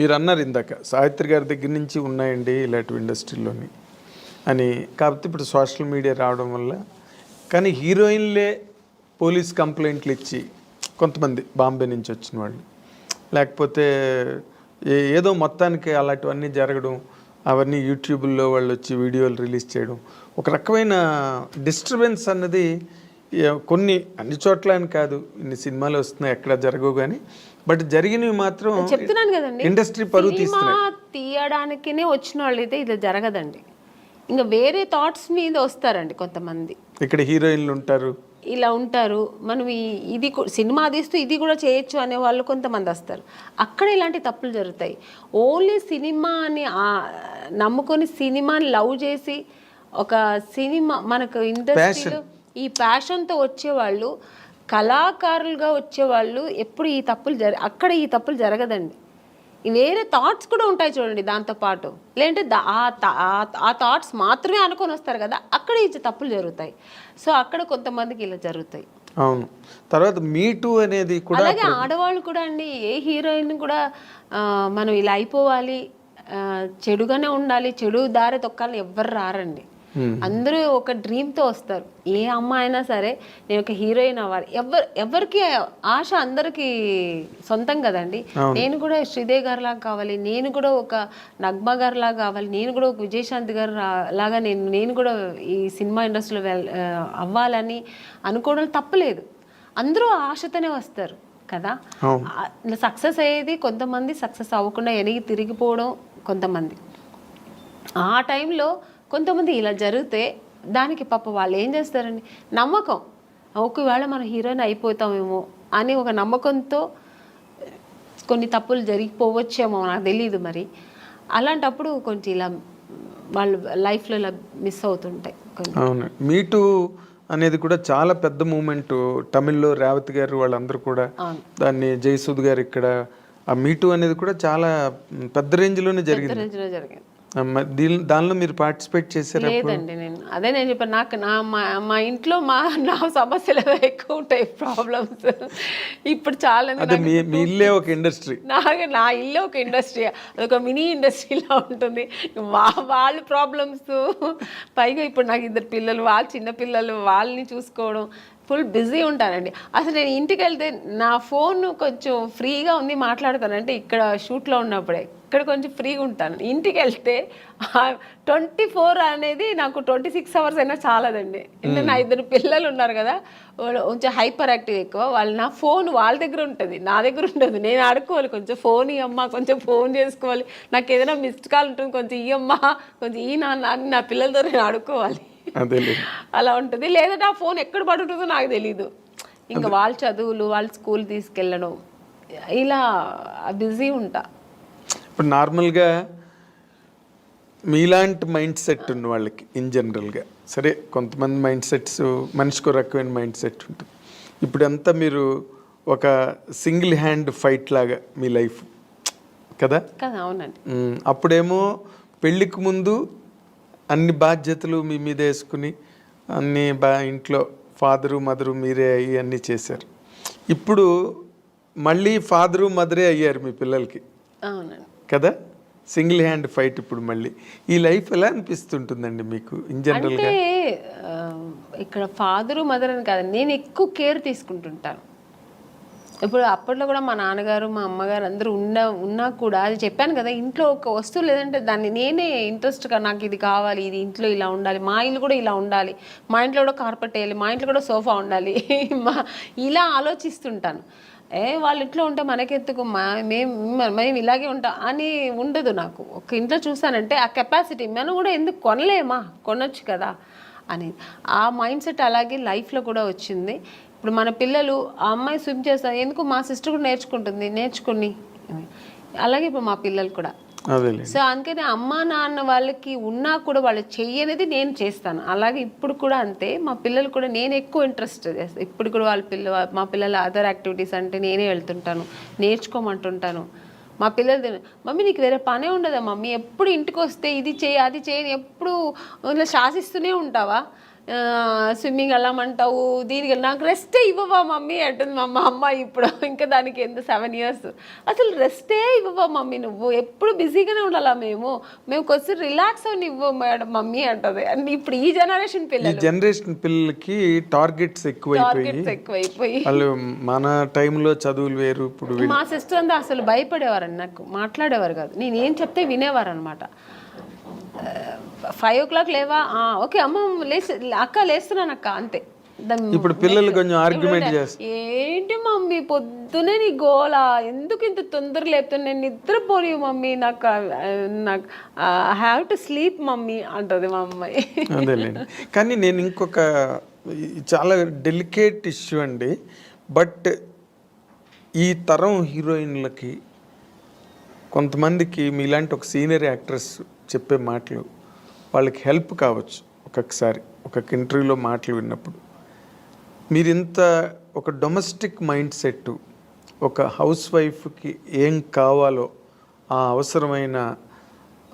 మీరు అన్నారు ఇందాక సావిత్రి గారి దగ్గర నుంచి ఉన్నాయండి ఇలాంటి ఇండస్ట్రీలోని అని. కాకపోతే ఇప్పుడు సోషల్ మీడియా రావడం వల్ల, కానీ హీరోయిన్లే పోలీస్ కంప్లైంట్లు ఇచ్చి కొంతమంది బాంబే నుంచి వచ్చిన వాళ్ళు, లేకపోతే ఏదో మొత్తానికి అలాంటివన్నీ జరగడం, అవన్నీ యూట్యూబ్లో వాళ్ళు వచ్చి వీడియోలు రిలీజ్ చేయడం, ఒక రకమైన డిస్టర్బెన్స్ అన్నది కొన్ని అన్ని చోట్ల అని కాదు, ఇన్ని సినిమాలు వస్తున్నాయి ఎక్కడ జరగవు కానీ, బట్ జరిగినవి మాత్రం చెప్తున్నాను కదండి, ఇండస్ట్రీ పరువు తీయడానికినే వచ్చిన వాళ్ళు అయితే ఇది జరగదండి. ఇంకా వేరే థాట్స్ మీద వస్తారండి కొంతమంది. ఇక్కడ హీరోయిన్లు ఉంటారు, ఇలా ఉంటారు, మనం ఇది సినిమా తీస్తూ ఇది కూడా చేయొచ్చు అనే వాళ్ళు కొంతమంది వస్తారు. అక్కడ ఇలాంటి తప్పులు జరుగుతాయి. ఓన్లీ సినిమాని నమ్ముకొని సినిమాని లవ్ చేసి ఒక సినిమా మనకు ఇండస్ట్రీలో ఈ ప్యాషన్తో వచ్చేవాళ్ళు, కళాకారులుగా వచ్చేవాళ్ళు ఎప్పుడు ఈ తప్పులు అక్కడ ఈ తప్పులు జరగదండి. వేరే థాట్స్ కూడా ఉంటాయి చూడండి దాంతోపాటు, లేదంటే ఆ థాట్స్ మాత్రమే అనుకొని వస్తారు కదా, అక్కడ ఈ తప్పులు జరుగుతాయి. సో అక్కడ కొంతమందికి ఇలా జరుగుతాయి. అవును. తర్వాత మీటూ అనేది కూడా అలాగే ఆడవాళ్ళు కూడా అండి, ఏ హీరోయిన్ కూడా మనం ఇలా అయిపోవాలి, చెడుగానే ఉండాలి, చెడు దారి తొక్కాలని ఎవ్వరు రారండి. అందరూ ఒక డ్రీమ్తో వస్తారు. ఏ అమ్మాయి అయినా సరే నేను ఒక హీరోయిన్ అవ్వాలి, ఎవరికి ఆశ అందరికీ సొంతం కదండి. నేను కూడా శ్రీదేవి గారి లాగా కావాలి, నేను కూడా ఒక నగ్మా గారి లాగా కావాలి, నేను కూడా ఒక విజయశాంతి గారు లాగా నేను కూడా ఈ సినిమా ఇండస్ట్రీలో అవ్వాలని అనుకోవడం తప్పలేదు. అందరూ ఆశతోనే వస్తారు కదా. సక్సెస్ అయ్యేది కొంతమంది, సక్సెస్ అవ్వకుండా వెనక్కి తిరిగిపోవడం కొంతమంది. ఆ టైంలో కొంతమంది ఇలా జరిగితే దానికి పాప వాళ్ళు ఏం చేస్తారండి, నమ్మకం, ఒకవేళ మనం హీరోయిన్ అయిపోతామేమో అని ఒక నమ్మకంతో కొన్ని తప్పులు జరిగిపోవచ్చేమో, నాకు తెలీదు మరి. అలాంటప్పుడు కొంచెం ఇలా వాళ్ళు లైఫ్లో ఇలా మిస్ అవుతుంటాయి. అవును, మీటూ అనేది కూడా చాలా పెద్ద మూమెంట్. తమిళ్లో రేవతి గారు వాళ్ళందరూ కూడా దాన్ని, జయసూద్ గారు ఇక్కడ, ఆ మీటూ అనేది కూడా చాలా పెద్ద రేంజ్లోనే జరిగింది. దానిలో మీరు పార్టిసిపేట్ చేశారు? లేదండి, నేను చెప్పాను, నాకు మా ఇంట్లో నా సమస్యలు ఎక్కువ ఉంటాయి, ప్రాబ్లమ్స్. ఇప్పుడు చాలా మీ ఇల్లే ఒక ఇండస్ట్రీ, నా ఇల్లే ఒక ఇండస్ట్రీ, అదొక మినీ ఇండస్ట్రీలా ఉంటుంది. వాళ్ళ ప్రాబ్లమ్స్, పైగా ఇప్పుడు నాకు 2 పిల్లలు, వాళ్ళ చిన్న పిల్లలు, వాళ్ళని చూసుకోవడం, ఫుల్ బిజీ ఉంటానండి. అసలు నేను ఇంటికి వెళ్తే నా ఫోన్ కొంచెం ఫ్రీగా ఉంది మాట్లాడతానంటే ఇక్కడ షూట్లో ఉన్నప్పుడే, ఇక్కడ కొంచెం ఫ్రీగా ఉంటాను. ఇంటికి వెళ్తే 24 అనేది నాకు 26 అవర్స్ అయినా చాలదండి. ఎందుకంటే నా 2 పిల్లలు ఉన్నారు కదా, కొంచెం హైపర్ యాక్టివ్ ఎక్కువ. నా ఫోన్ వాళ్ళ దగ్గర ఉంటుంది, నా దగ్గర ఉండదు. నేను ఆడుకోవాలి, కొంచెం ఫోన్ ఇయ్యమ్మా, కొంచెం ఫోన్ చేసుకోవాలి, నాకు ఏదైనా మిస్డ్ కాల్ ఉంటుంది, కొంచెం ఇయ్యమ్మా, కొంచెం ఈ నాన్న, నా పిల్లలతో నేను ఆడుకోవాలి, అలా ఉంటుంది. లేదంటే ఆ ఫోన్ ఎక్కడ పడుతుందో నాకు తెలీదు. ఇంకా వాళ్ళ చదువులు, వాళ్ళ స్కూల్ తీసుకెళ్ళడం, ఇలా బిజీ ఉంటా. ఇప్పుడు నార్మల్గా మీలాంటి మైండ్ సెట్ ఉన్న వాళ్ళకి ఇన్ జనరల్గా, సరే కొంతమంది మైండ్ సెట్స్ మనిషికి రకమైన మైండ్ సెట్ ఉంటుంది. ఇప్పుడు అంతా మీరు ఒక సింగిల్ హ్యాండ్ ఫైట్ లాగా మీ లైఫ్ కదా. కదా, అవునండి. అప్పుడేమో పెళ్ళికి ముందు అన్ని బాధ్యతలు మీ మీద వేసుకుని అన్ని ఇంట్లో ఫాదరు మదరు మీరే అయ్యి అన్నీ చేశారు. ఇప్పుడు మళ్ళీ ఫాదరు మదరే అయ్యారు మీ పిల్లలకి. అవునండి కదా, సింగిల్ హ్యాండ్ ఫైట్. ఇప్పుడు మళ్ళీ ఈ లైఫ్ ఎలా అనిపిస్తుంటుందండి మీకు ఇన్ జనరల్గా? అంటే ఇక్కడ ఫాదరు మదర్ అని కాదు, నేను ఎక్కువ కేర్ తీసుకుంటుంటాను. ఇప్పుడు అప్పట్లో కూడా మా నాన్నగారు మా అమ్మగారు అందరూ ఉన్నా కూడా, అది చెప్పాను కదా, ఇంట్లో ఒక వస్తువు లేదంటే దాన్ని నేనే ఇంట్రెస్ట్గా నాకు ఇది కావాలి, ఇది ఇంట్లో ఇలా ఉండాలి, మా ఇల్లు కూడా ఇలా ఉండాలి, మా ఇంట్లో కూడా కార్పెట్ వేయాలి, మా ఇంట్లో కూడా సోఫా ఉండాలి, ఇలా ఆలోచిస్తుంటాను. వాళ్ళ ఇంట్లో ఉంటే మనకెత్తుకు మేము ఇలాగే ఉంటాం అని ఉండదు నాకు. ఒక ఇంట్లో చూసానంటే ఆ కెపాసిటీ మనం కూడా ఎందుకు కొనలేమా, కొనొచ్చు కదా అని ఆ మైండ్ సెట్ అలాగే లైఫ్లో కూడా వచ్చింది. ఇప్పుడు మన పిల్లలు ఆ అమ్మాయి స్విమ్ చేస్తారు, ఎందుకు మా సిస్టర్ కూడా నేర్చుకుని అలాగే ఇప్పుడు మా పిల్లలు కూడా. సో అందుకని అమ్మా నాన్న వాళ్ళకి ఉన్నా కూడా వాళ్ళు చెయ్యనేది నేను చేస్తాను. అలాగే ఇప్పుడు కూడా అంతే, మా పిల్లలు కూడా నేను ఎక్కువ ఇంట్రెస్ట్ చేస్తాను. ఇప్పుడు కూడా మా పిల్లల అదర్ యాక్టివిటీస్ అంటే నేనే వెళ్తుంటాను, నేర్చుకోమంటుంటాను. మా పిల్లలు, మమ్మీ నీకు వేరే పనే ఉండదా మమ్మీ, ఎప్పుడు ఇంటికి వస్తే ఇది చేయి అది చేయని ఎప్పుడు ఇలా శాసిస్తూనే ఉంటావా, స్విమ్మింగ్ వెళ్ళమంటావు, దీనికి నాకు రెస్టే ఇవ్వవా మమ్మీ అంటుంది మా అమ్మ. ఇప్పుడు ఇంకా దానికి 7 years, అసలు రెస్టే ఇవ్వవా మమ్మీ, నువ్వు ఎప్పుడు బిజీగానే ఉండాలా, మేము కొంచెం రిలాక్స్ అని ఇవ్వ మేడం మమ్మీ అంటది. అండ్ ఇప్పుడు ఈ జనరేషన్ పిల్లలకి టార్గెట్స్ ఎక్కువైపోయి వాళ్ళు మన టైంలో చదువులు వేరు. ఇప్పుడు మా సిస్టర్ అంతా అసలు భయపడేవారండి, నాకు మాట్లాడేవారు కాదు, నేను ఏం చెప్తే వినేవారు అనమాట. 5 o'clock లేవా, ఓకే అమ్మ అక్క లేస్తున్నాను అక్క అంతే. ఇప్పుడు పిల్లలు కొంచెం ఆర్గ్యుమెంట్ చేస్తారు, ఏంటి మమ్మీ పొద్దునే నీ గోలా, ఎందుకు ఇంత తొందర లేపుతున్నా, నేను నిద్రపోని మమ్మీ, నాకు హ్యావ్ టు స్లీప్ మమ్మీ అంటది మా అమ్మాయి. అదేలేండి. కానీ నేను ఇంకొక చాలా డెలికేట్ ఇష్యూ అండి, బట్ ఈ తరం హీరోయిన్లకి కొంతమందికి మీలాంటి ఒక సీనియర్ యాక్ట్రెస్ చెప్పే మాటలు వాళ్ళకి హెల్ప్ కావచ్చు. ఒక్కొక్కసారి ఒక ఇంటర్వ్యూలో మాటలు విన్నప్పుడు మీరు ఇంత ఒక డొమెస్టిక్ మైండ్ సెట్, ఒక హౌస్ వైఫ్కి ఏం కావాలో ఆ అవసరమైన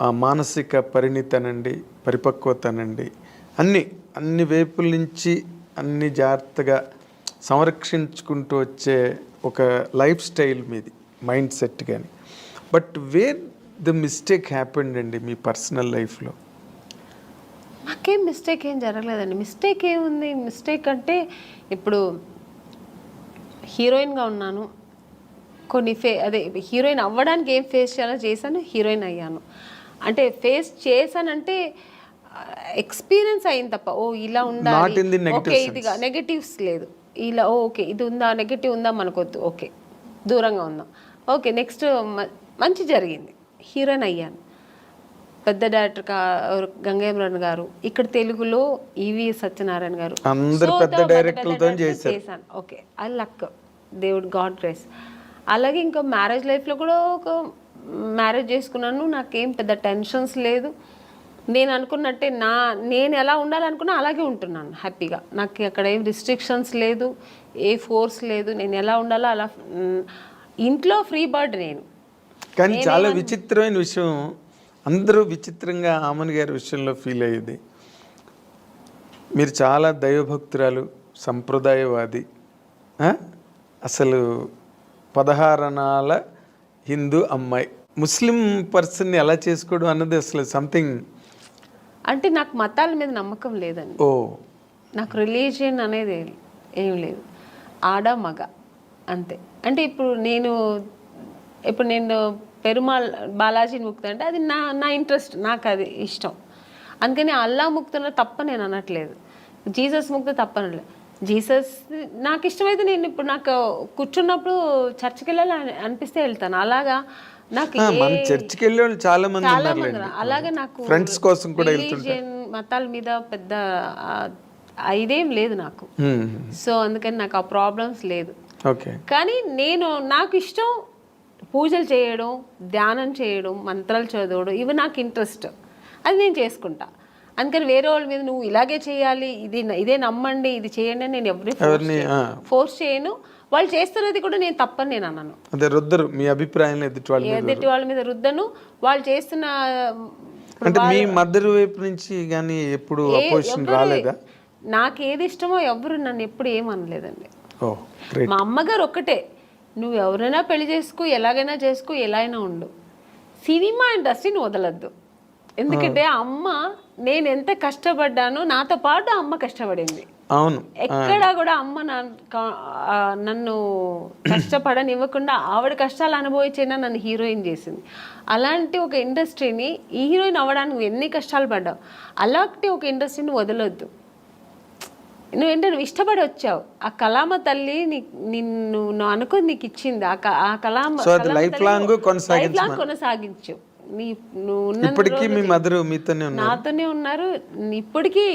ఆ మానసిక పరిణితనండి, పరిపక్వతనండి, అన్ని వైపుల నుంచి అన్ని జాగ్రత్తగా సంరక్షించుకుంటూ వచ్చే ఒక లైఫ్ స్టైల్ మీది, మైండ్ సెట్. కానీ but where the mistake happened అండి మీ పర్సనల్ లైఫ్లో? నాకేం మిస్టేక్ ఏం జరగలేదండి. మిస్టేక్ ఏముంది, మిస్టేక్ అంటే ఇప్పుడు హీరోయిన్గా ఉన్నాను, కొన్ని హీరోయిన్ అవ్వడానికి ఏం ఫేస్ చేయాలో చేశాను, హీరోయిన్ అయ్యాను. అంటే ఫేస్ చేశానంటే ఎక్స్పీరియన్స్ అయింది తప్ప ఇలా ఉండాలి, ఓకే ఇదిగా నెగటివ్స్ లేదు, ఇలా ఓకే ఇది ఉందా, నెగటివ్ ఉందా మనకొద్దు, ఓకే దూరంగా ఉందాం, ఓకే నెక్స్ట్ మంచి జరిగింది, హీరోయిన్ అయ్యాను. పెద్ద డైరెక్టర్ గంగేమ్రన్ గారు, ఇక్కడ తెలుగులో ఈవి సత్యనారాయణ గారు, చేశాను. ఓకే ఐ లక్, దేవుడు గాడ్ గ్రేస్. అలాగే ఇంకా మ్యారేజ్ లైఫ్లో కూడా ఒక మ్యారేజ్ చేసుకున్నాను, నాకేం పెద్ద టెన్షన్స్ లేదు. నేను అనుకున్నట్టే నేను ఎలా ఉండాలనుకున్నా అలాగే ఉంటున్నాను హ్యాపీగా. నాకు అక్కడ ఏం రిస్ట్రిక్షన్స్ లేదు, ఏ ఫోర్స్ లేదు, నేను ఎలా ఉండాలో అలా. ఇంట్లో ఫ్రీ బర్డ్ నేను. కానీ చాలా విచిత్రమైన విషయం, అందరూ విచిత్రంగా ఆమన్ గారి విషయంలో ఫీల్ అయ్యేది, మీరు చాలా దైవభక్తురాలు, సంప్రదాయవాది, అసలు 16 అణాల హిందూ అమ్మాయి, ముస్లిం పర్సన్ని ఎలా చేసుకోవడం అన్నది అసలు సంథింగ్. అంటే నాకు మతాల మీద నమ్మకం లేదండి. నాకు రిలీజియన్ అనేది ఏం లేదు, ఆడ మగ అంతే. అంటే ఇప్పుడు నేను పెరుమాళ్ బాలాజీని ముక్తా అది నా ఇంట్రెస్ట్, నాకు అది ఇష్టం. అందుకని అల్లా ముక్తున్న తప్ప నేను అనట్లేదు, జీసస్ ముక్త తప్పనట్లేదు. జీసస్ నాకు ఇష్టమైతే నేను ఇప్పుడు నాకు కూర్చున్నప్పుడు చర్చికి వెళ్ళాలి అనిపిస్తే వెళ్తాను. అలాగా నాకు చర్చికి వెళ్ళే వాళ్ళు చాలా మంది అలాగే నాకు ఫ్రెండ్స్ కోసం కూడా రిలీజియన్ మతాల మీద పెద్ద ఇదేం లేదు నాకు. సో అందుకని నాకు ఆ ప్రాబ్లమ్స్ లేదు. కానీ నాకు ఇష్టం పూజలు చేయడం, ధ్యానం చేయడం, మంత్రాలు చదవడం, ఇవి నాకు ఇంట్రెస్ట్, అది నేను చేసుకుంటా. అందుకని వేరే వాళ్ళ మీద నువ్వు ఇలాగే చేయాలి, ఇదే నమ్మండి, ఇది చేయండి అని నేను ఎవరిని ఫోర్స్ చేయను. వాళ్ళు చేస్తున్నది కూడా నేను తప్పని నేను అన్నాను. అదే రుద్దరు మీ అభిప్రాయం ఎదుటి వాళ్ళ మీద రుద్దను. వాళ్ళు చేస్తున్న అంటే మీ మదర్ వైపు నుంచి కానీ ఎప్పుడు అపోజిషన్ రాలేదా? నాకు ఏది ఇష్టమో ఎవరు నన్ను ఎప్పుడు ఏమనలేదండి. ఓ గ్రేట్. మా అమ్మగారు ఒక్కటే, నువ్వు ఎవరైనా పెళ్లి చేసుకో, ఎలాగైనా చేసుకో, ఎలా అయినా ఉండు, సినిమా ఇండస్ట్రీని వదలద్దు. ఎందుకంటే అమ్మ నేను ఎంత కష్టపడ్డానో నాతో పాటు అమ్మ కష్టపడింది. అవును, ఎక్కడా కూడా అమ్మ నన్ను కష్టపడనివ్వకుండా ఆవిడ కష్టాలు అనుభవించినా నన్ను హీరోయిన్ చేసింది. అలాంటి ఒక ఇండస్ట్రీని ఈ హీరోయిన్ అవ్వడానికి నువ్వు ఎన్ని కష్టాలు పడ్డావు, అలాంటి ఒక ఇండస్ట్రీని వదలొద్దు. నువ్వేంటే నువ్వు ఇష్టపడి వచ్చావు, ఆ కళామ తల్లి నిన్ను అనుకుని నీకు ఇచ్చింది. ఆ కళామ లైఫ్ లాంగ్ కొనసాగించు. ఇప్పటికీ మీ మదర్ మీతోనే నాతోనే ఉన్నారు. ఇప్పటికీ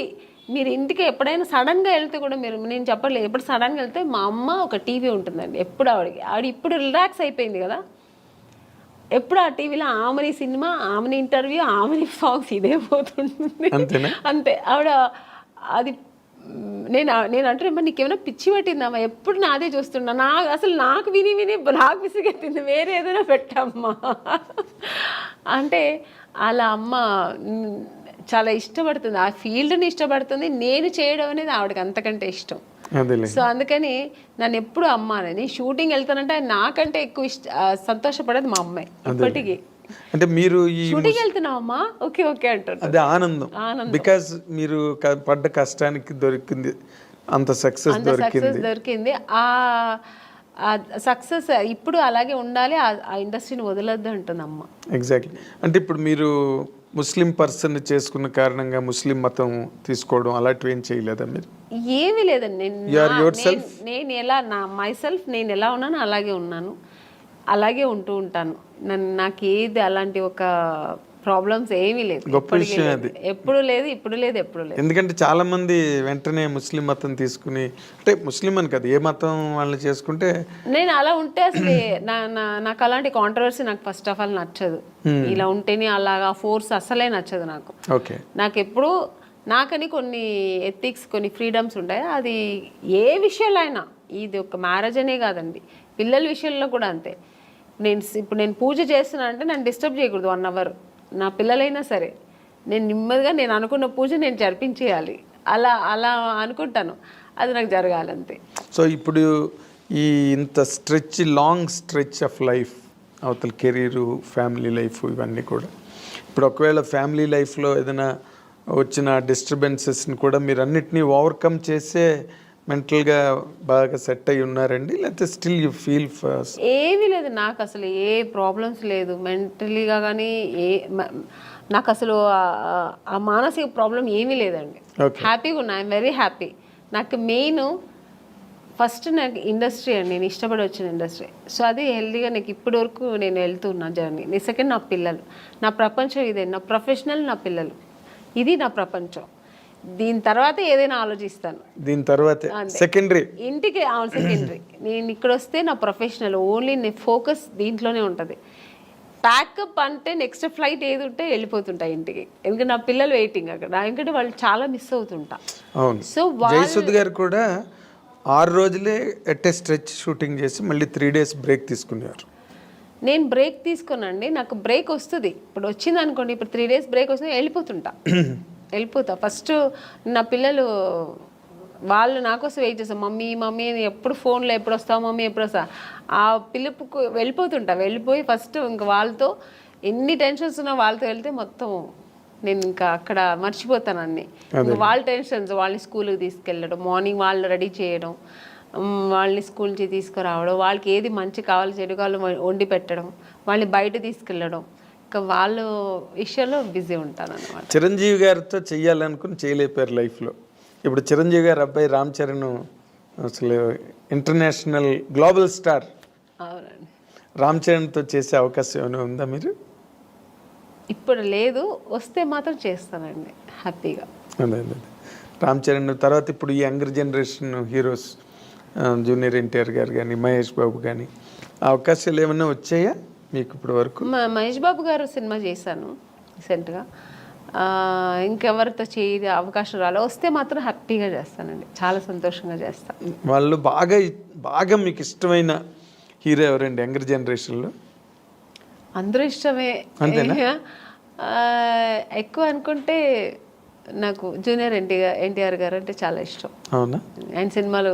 మీరు ఇంటికి ఎప్పుడైనా సడన్గా వెళ్తే కూడా నేను చెప్పట్లేదు, ఎప్పుడు సడన్గా వెళ్తే మా అమ్మ ఒక టీవీ ఉంటుందండి ఎప్పుడు. ఆవిడ ఇప్పుడు రిలాక్స్ అయిపోయింది కదా, ఎప్పుడు ఆ టీవీలో ఆమెని సినిమా, ఆమెని ఇంటర్వ్యూ, ఆమెని సాంగ్స్ ఇదే పోతుంటుంది అంతే. ఆవిడ అది నేను అంటే నీకేమైనా పిచ్చి పట్టిందమ్మా, ఎప్పుడు నాదే చూస్తున్నా, నాకు విని నాకు విసిగెత్తింది, వేరే ఏదైనా పెట్టమ్మా అంటే. అలా అమ్మ చాలా ఇష్టపడుతుంది, ఆ ఫీల్డ్ని ఇష్టపడుతుంది. నేను చేయడం అనేది ఆవిడకి అంతకంటే ఇష్టం. సో అందుకని నన్ను ఎప్పుడు అమ్మ అనేది, షూటింగ్ వెళ్తానంటే నాకంటే ఎక్కువ సంతోషపడేది మా అమ్మాయి ఇప్పటికీ. అంటే మీరు ఈ షూటింగ్ వెళ్తున్నావమ్మా, ఓకే ఓకే అంటారు. అదే ఆనందం, బికాజ్ మీరు పడ్డ కష్టానికి దొరికింది అంత సక్సెస్ దొరికింది. ఆ సక్సెస్ ఇప్పుడు అలాగే ఉండాలి, ఆ ఇండస్ట్రీని వదలొద్దు అంటుంది అమ్మ. ఎగ్జాక్ట్లీ. అంటే ఇప్పుడు మీరు ముస్లిం పర్సన్ చేసుకున్న కారణంగా ముస్లిం మతం తీసుకోవడం అలాంటివి ఏం చేయలేదా మీరు? ఏమీ లేదండి. నేను ఎలా నేను ఎలా ఉన్నానో అలాగే ఉన్నాను, అలాగే ఉంటూ ఉంటాను. నాకు ఏది అలాంటి ఒక ప్రాబ్లమ్స్ ఏమీ లేదు. గొప్ప విషయం అది. ఎప్పుడు లేదు, ఇప్పుడు లేదు, ఎప్పుడు లేదు. ఎందుకంటే చాలా మంది వెంటనే ముస్లిం మతం తీసుకుని, అంటే ముస్లిం అని కాదు ఏ మతం వాళ్ళని చేసుకుంటే, నేను అలా ఉంటే అసలు నాకు అలాంటి కాంట్రవర్సీ నాకు ఫస్ట్ ఆఫ్ ఆల్ నచ్చదు. ఇలా ఉంటేనే అలాగా ఫోర్స్ అసలే నచ్చదు నాకు. ఓకే. నాకు ఎప్పుడు నాకని కొన్ని ఎథిక్స్, కొన్ని ఫ్రీడమ్స్ ఉంటాయి. అది ఏ విషయంలో అయినా, ఇది ఒక మ్యారేజ్ అనే కాదండి, పిల్లల విషయంలో కూడా అంతే. ఇప్పుడు నేను పూజ చేస్తున్నా అంటే నన్ను డిస్టర్బ్ చేయకూడదు 1 hour. నా పిల్లలైనా సరే నేను నెమ్మదిగా నేను అనుకున్న పూజ నేను జరిపించేయాలి, అలా అనుకుంటాను. అది నాకు జరగాలంతే. సో ఇప్పుడు ఈ ఇంత లాంగ్ స్ట్రెచ్ ఆఫ్ లైఫ్, అవతల కెరీరు, ఫ్యామిలీ లైఫ్, ఇవన్నీ కూడా ఇప్పుడు ఒకవేళ ఫ్యామిలీ లైఫ్లో ఏదైనా వచ్చిన డిస్టర్బెన్సెస్ని కూడా మీరు అన్నిటినీ ఓవర్కమ్ చేసే మెంటల్గా బాగా సెట్ అయి ఉన్నారండి, లేకపోతే స్టిల్ యూ ఫీల్ ఫస్ట్? ఏమీ లేదు, నాకు అసలు ఏ ప్రాబ్లమ్స్ లేదు మెంటలీగా కానీ, నాకు అసలు ఆ మానసిక ప్రాబ్లం ఏమీ లేదండి. హ్యాపీగా ఉన్నా, ఐఎమ్ వెరీ హ్యాపీ. నాకు మెయిన్ ఫస్ట్ నాకు ఇండస్ట్రీ అండి, నేను ఇష్టపడి వచ్చిన ఇండస్ట్రీ. సో అది హెల్తీగా నాకు ఇప్పటి వరకు నేను వెళ్తున్నా జర్నీ. సెకండ్ నా పిల్లలు, నా ప్రపంచం ఇదే, నా ప్రొఫెషనల్ నా పిల్లలు, ఇది నా ప్రపంచం. దీని తర్వాత ఏదైనా ఆలోచిస్తాను, దీని తర్వాత సెకండరీ, ఇంటికి సెకండరీ. నేను ఇక్కడ వస్తే నా ప్రొఫెషనల్ ఓన్లీ ఫోకస్ దీంట్లోనే ఉంటుంది. ప్యాకప్ అంటే నెక్స్ట్ ఫ్లైట్ ఏది ఉంటే వెళ్ళిపోతుంటా ఇంటికి, ఎందుకంటే నా పిల్లలు వెయిటింగ్ అక్కడ, ఎందుకంటే వాళ్ళు చాలా మిస్ అవుతుంటా. అవును. సో జయసుద్ గారు కూడా 6 రోజులే ఎట్ స్ట్రెచ్ షూటింగ్ చేసి మళ్ళీ 3 days బ్రేక్ తీసుకున్నారు. నేను బ్రేక్ తీసుకోనండి, నాకు బ్రేక్ వస్తుంది. ఇప్పుడు వచ్చింది అనుకోండి, ఇప్పుడు 3 days బ్రేక్ వస్తుంది, వెళ్ళిపోతా. ఫస్ట్ నా పిల్లలు వాళ్ళు నా కోసం వెయిట్ చేస్తాను, మమ్మీ ఎప్పుడు ఫోన్లో ఎప్పుడు వస్తావు మమ్మీ, ఎప్పుడు వస్తా, ఆ పిలుపుకు వెళ్ళిపోయి ఫస్ట్ ఇంకా వాళ్ళతో ఎన్ని టెన్షన్స్ ఉన్నా వాళ్ళతో వెళ్తే మొత్తం నేను ఇంకా అక్కడ మర్చిపోతాను అన్ని. వాళ్ళ టెన్షన్స్, వాళ్ళని స్కూల్కి తీసుకెళ్ళడం, మార్నింగ్ వాళ్ళు రెడీ చేయడం, వాళ్ళని స్కూల్ నుంచి తీసుకురావడం, వాళ్ళకి ఏది మంచి కావాలి చెడు కావాలి వండి పెట్టడం, వాళ్ళని బయట తీసుకెళ్ళడం, ఇంకా వాళ్ళ విషయంలో బిజీ ఉంటాను అన్నమాట. చిరంజీవి గారితో చెయ్యాలనుకుని చేయలేపారు లైఫ్లో. ఇప్పుడు చిరంజీవి గారు అబ్బాయి రామ్ చరణ్ అసలు ఇంటర్నేషనల్ గ్లోబల్ స్టార్. అవునండి. రామ్ చరణ్తో చేసే అవకాశం ఏమైనా ఉందా మీరు? ఇప్పుడు లేదు, వస్తే మాత్రం చేస్తానండి హ్యాపీగా. అదే రామ్ చరణ్ తర్వాత ఇప్పుడు ఈ younger generation heroes junior NTR గారు కానీ, మహేష్ బాబు కానీ, అవకాశాలు ఏమైనా వచ్చాయా మీకు ఇప్పుడు వరకు? మహేష్ బాబు గారు సినిమా చేశాను రీసెంట్గా, ఇంకెవరితో చేయ అవకాశం రాలే, వస్తే మాత్రం హ్యాపీగా చేస్తానండి, చాలా సంతోషంగా చేస్తాను. వాళ్ళు బాగా మీకు ఇష్టమైన హీరో ఎవరండి యంగర్ జనరేషన్లో? అందరూ ఇష్టమే. ఎక్కువ అనుకుంటే నాకు జూనియర్ ఎన్టీఆర్ గారు అంటే చాలా ఇష్టం. అవునా? ఆయన సినిమాలు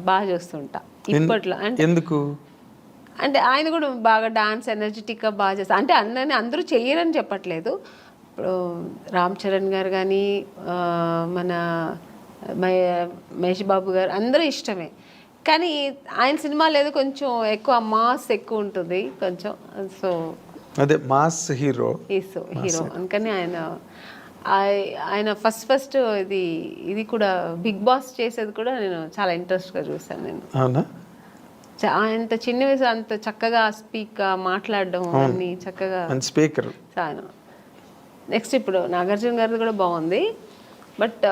బాగా చూస్తుంటా ఇప్పట్లో. అంటే ఎందుకు అంటే ఆయన కూడా బాగా డాన్స్ ఎనర్జెటిక్గా బాగా చేస్తారు. అంటే అందరూ చెయ్యరని చెప్పట్లేదు. ఇప్పుడు రామ్ చరణ్ గారు కానీ, మన మహేష్ బాబు గారు అందరూ ఇష్టమే. కానీ ఆయన సినిమాలు ఏదో కొంచెం ఎక్కువ మాస్ ఎక్కువ ఉంటుంది కొంచెం. సో అదే మాస్ హీరో అందుకని ఆయన ఫస్ట్ ఇది కూడా బిగ్ బాస్ చేసేది కూడా నేను చాలా ఇంట్రెస్ట్గా చూసాను నేను. అవునా? అంత చిన్న వయసు అంత చక్కగా మాట్లాడడం అన్ని చక్కగా స్పీకర్. నెక్స్ట్ ఇప్పుడు నాగార్జున గారిది కూడా బాగుంది. బట్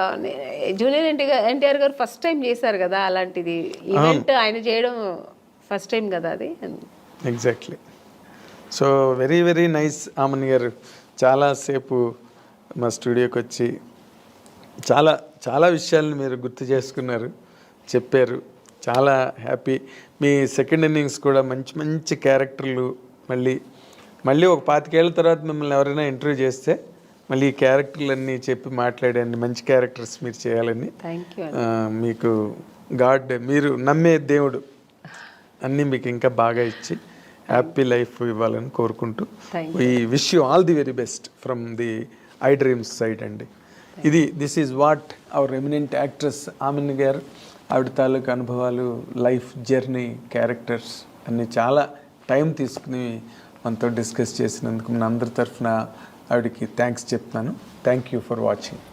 జూనియర్ ఎన్టీఆర్ గారు ఫస్ట్ టైం చేశారు కదా అలాంటిది ఈవెంట్, ఆయన చేయడం ఫస్ట్ టైం కదా అది. Exactly. So very very nice Amman గారు, చాలాసేపు మా స్టూడియోకి వచ్చి చాలా చాలా విషయాలను మీరు గుర్తు చేసుకున్నారు, చెప్పారు. చాలా హ్యాపీ. మీ సెకండ్ ఇన్నింగ్స్ కూడా మంచి మంచి క్యారెక్టర్లు, మళ్ళీ ఒక 25 ఏళ్ళ తర్వాత మిమ్మల్ని ఎవరైనా ఇంటర్వ్యూ చేస్తే మళ్ళీ ఈ క్యారెక్టర్లన్నీ చెప్పి మాట్లాడండి, మంచి క్యారెక్టర్స్ మీరు చేయాలని. మీకు మీరు నమ్మే దేవుడు అన్నీ మీకు ఇంకా బాగా ఇచ్చి హ్యాపీ లైఫ్ ఇవ్వాలని కోరుకుంటూ ఈ wish you all the very best from the I dreams side అండి. This is what our eminent actress ఆమెన్ గారు, ఆవిడ తాలూకు అనుభవాలు, లైఫ్ జర్నీ, క్యారెక్టర్స్ అన్నీ చాలా టైం తీసుకుని మనతో డిస్కస్ చేసినందుకు మన అందరి తరఫున ఆవిడకి థ్యాంక్స్ చెప్తున్నాను. Thank you for watching.